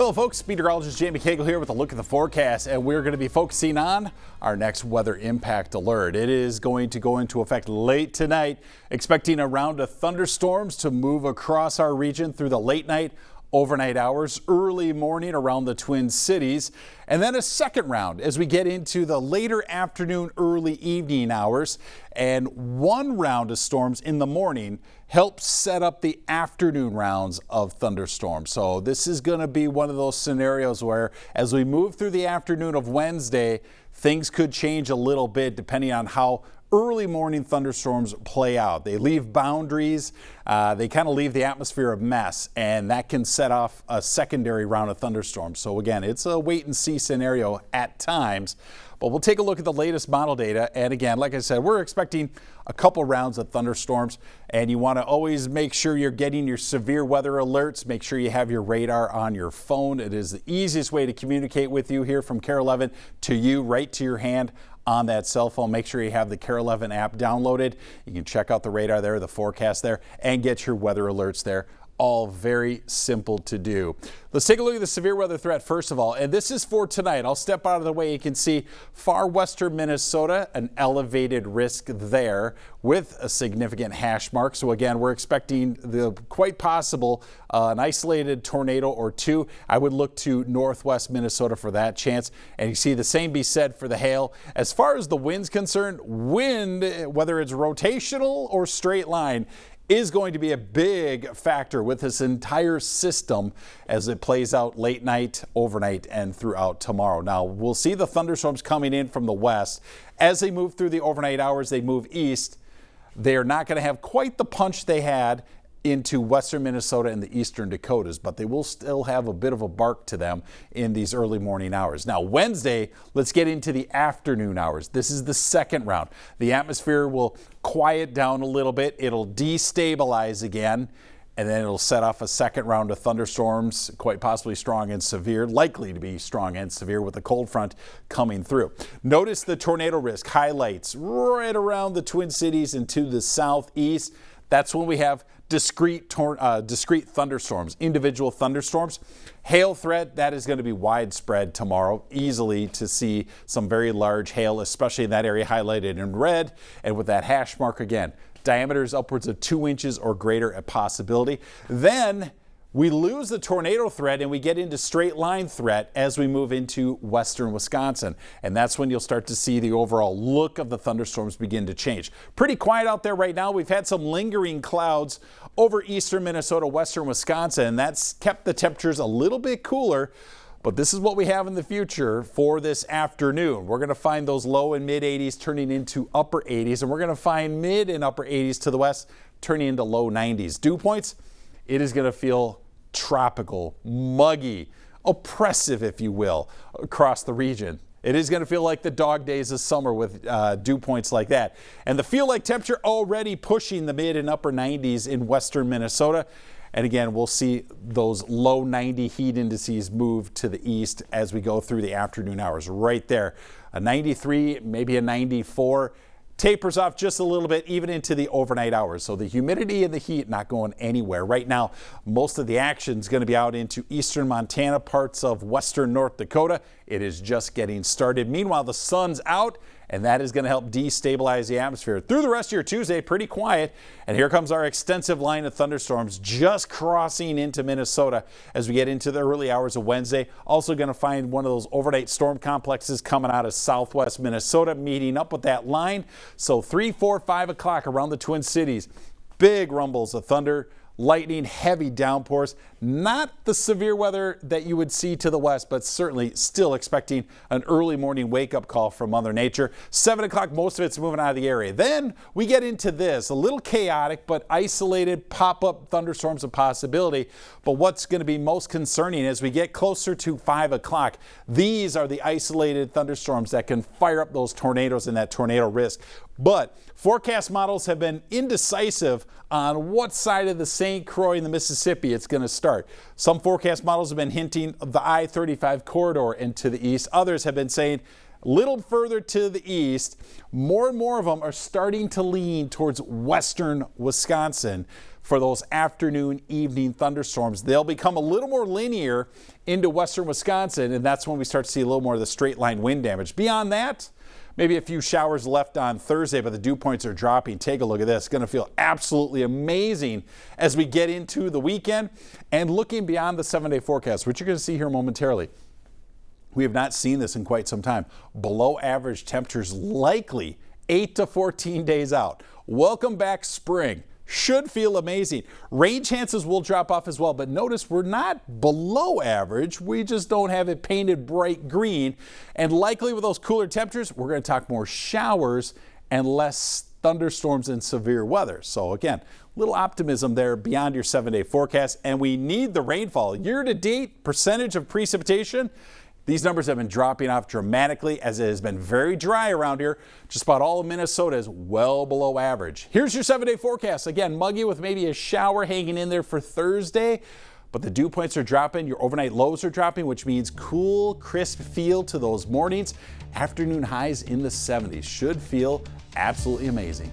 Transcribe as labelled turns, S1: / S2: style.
S1: Hello folks, Meteorologist Jamie Kagol here with a look at the forecast, and we're going to be focusing on our next weather impact alert. It is going to go into effect late tonight, expecting a round of thunderstorms to move across our region through the late night, overnight hours, early morning around the Twin Cities, and then a second round as we get into the later afternoon, early evening hours. And one round of storms in the morning helps set up the afternoon rounds of thunderstorms. So this is going to be one of those scenarios where as we move through the afternoon of Wednesday, things could change a little bit depending on how early morning thunderstorms play out. They leave boundaries, they kind of leave the atmosphere a mess, and that can set off a secondary round of thunderstorms. So again, it's a wait and see scenario at times, but we'll take a look at the latest model data. And again, like I said, we're expecting a couple rounds of thunderstorms, and you want to always make sure you're getting your severe weather alerts. Make sure you have your radar on your phone. It is the easiest way to communicate with you here from Kare 11 to you, right to your hand on that cell phone. Make sure you have the Kare 11 app downloaded. You can check out the radar there, the forecast there, and get your weather alerts there. All very simple to do. Let's take a look at the severe weather threat first of all, and this is for tonight. I'll step out of the way. You can see far western Minnesota, an elevated risk there with a significant hash mark. So again, we're expecting the quite possible an isolated tornado or two. I would look to northwest Minnesota for that chance, and you see the same be said for the hail. As far as the wind's concerned, wind, whether it's rotational or straight line, is going to be a big factor with this entire system as it plays out late night, overnight, and throughout tomorrow. Now, we'll see the thunderstorms coming in from the west. As they move through the overnight hours, they move east. They're not going to have quite the punch they had into western Minnesota and the eastern Dakotas, but they will still have a bit of a bark to them in these early morning hours. Now, Wednesday, let's get into the afternoon hours. This is the second round. The atmosphere will quiet down a little bit. It'll destabilize again, and then it'll set off a second round of thunderstorms, quite possibly strong and severe, likely to be strong and severe with the cold front coming through. Notice the tornado risk highlights right around the Twin Cities and to the southeast. That's when we have discrete thunderstorms, individual thunderstorms. Hail threat, that is going to be widespread tomorrow. Easily to see some very large hail, especially in that area highlighted in red. And with that hash mark again, diameters upwards of 2 inches or greater a possibility. Then we lose the tornado threat and we get into straight line threat as we move into western Wisconsin. And that's when you'll start to see the overall look of the thunderstorms begin to change. Pretty quiet out there right now. We've had some lingering clouds over eastern Minnesota, western Wisconsin, and that's kept the temperatures a little bit cooler. But this is what we have in the future for this afternoon. We're going to find those low and mid 80s turning into upper 80s, and we're going to find mid and upper 80s to the west turning into low 90s. Dew points, it is going to feel tropical, muggy, oppressive, if you will, across the region. It is going to feel like the dog days of summer with dew points like that. And the feel like temperature already pushing the mid and upper 90s in western Minnesota. And again, we'll see those low 90 heat indices move to the east as we go through the afternoon hours. Right there, a 93, maybe a 94. Tapers off just a little bit even into the overnight hours. So the humidity and the heat not going anywhere. Right now, most of the action is going to be out into eastern Montana, parts of western North Dakota. It is just getting started. Meanwhile, the sun's out, and that is going to help destabilize the atmosphere. Through the rest of your Tuesday, pretty quiet. And here comes our extensive line of thunderstorms just crossing into Minnesota as we get into the early hours of Wednesday. Also going to find one of those overnight storm complexes coming out of southwest Minnesota, meeting up with that line. So 3, 4, 5 o'clock around the Twin Cities, big rumbles of thunder, lightning, heavy downpours. Not the severe weather that you would see to the west, but certainly still expecting an early morning wake-up call from Mother Nature. 7 o'clock, most of it's moving out of the area. Then we get into this, a little chaotic but isolated pop-up thunderstorms of possibility. But what's going to be most concerning as we get closer to 5 o'clock, these are the isolated thunderstorms that can fire up those tornadoes and that tornado risk. But forecast models have been indecisive on what side of the St. Croix and the Mississippi it's going to start. Some forecast models have been hinting of the I-35 corridor into the east. Others have been saying A little further to the east, more and more of them are starting to lean towards western Wisconsin for those afternoon, evening thunderstorms. They'll become a little more linear into western Wisconsin, and that's when we start to see a little more of the straight line wind damage. Beyond that, maybe a few showers left on Thursday, but the dew points are dropping. Take a look at this. It's going to feel absolutely amazing as we get into the weekend. And looking beyond the 7-day forecast, which you're going to see here momentarily, we have not seen this in quite some time. Below average temperatures likely 8 to 14 days out. Welcome back spring. Should feel amazing. Rain chances will drop off as well, but notice we're not below average. We just don't have it painted bright green. And likely with those cooler temperatures, we're going to talk more showers and less thunderstorms and severe weather. So again, little optimism there beyond your 7-day forecast. And we need the rainfall. Year to date, percentage of precipitation, these numbers have been dropping off dramatically as it has been very dry around here. Just about all of Minnesota is well below average. Here's your 7-day forecast. Again, muggy with maybe a shower hanging in there for Thursday, but the dew points are dropping. Your overnight lows are dropping, which means cool, crisp feel to those mornings. Afternoon highs in the 70s should feel absolutely amazing.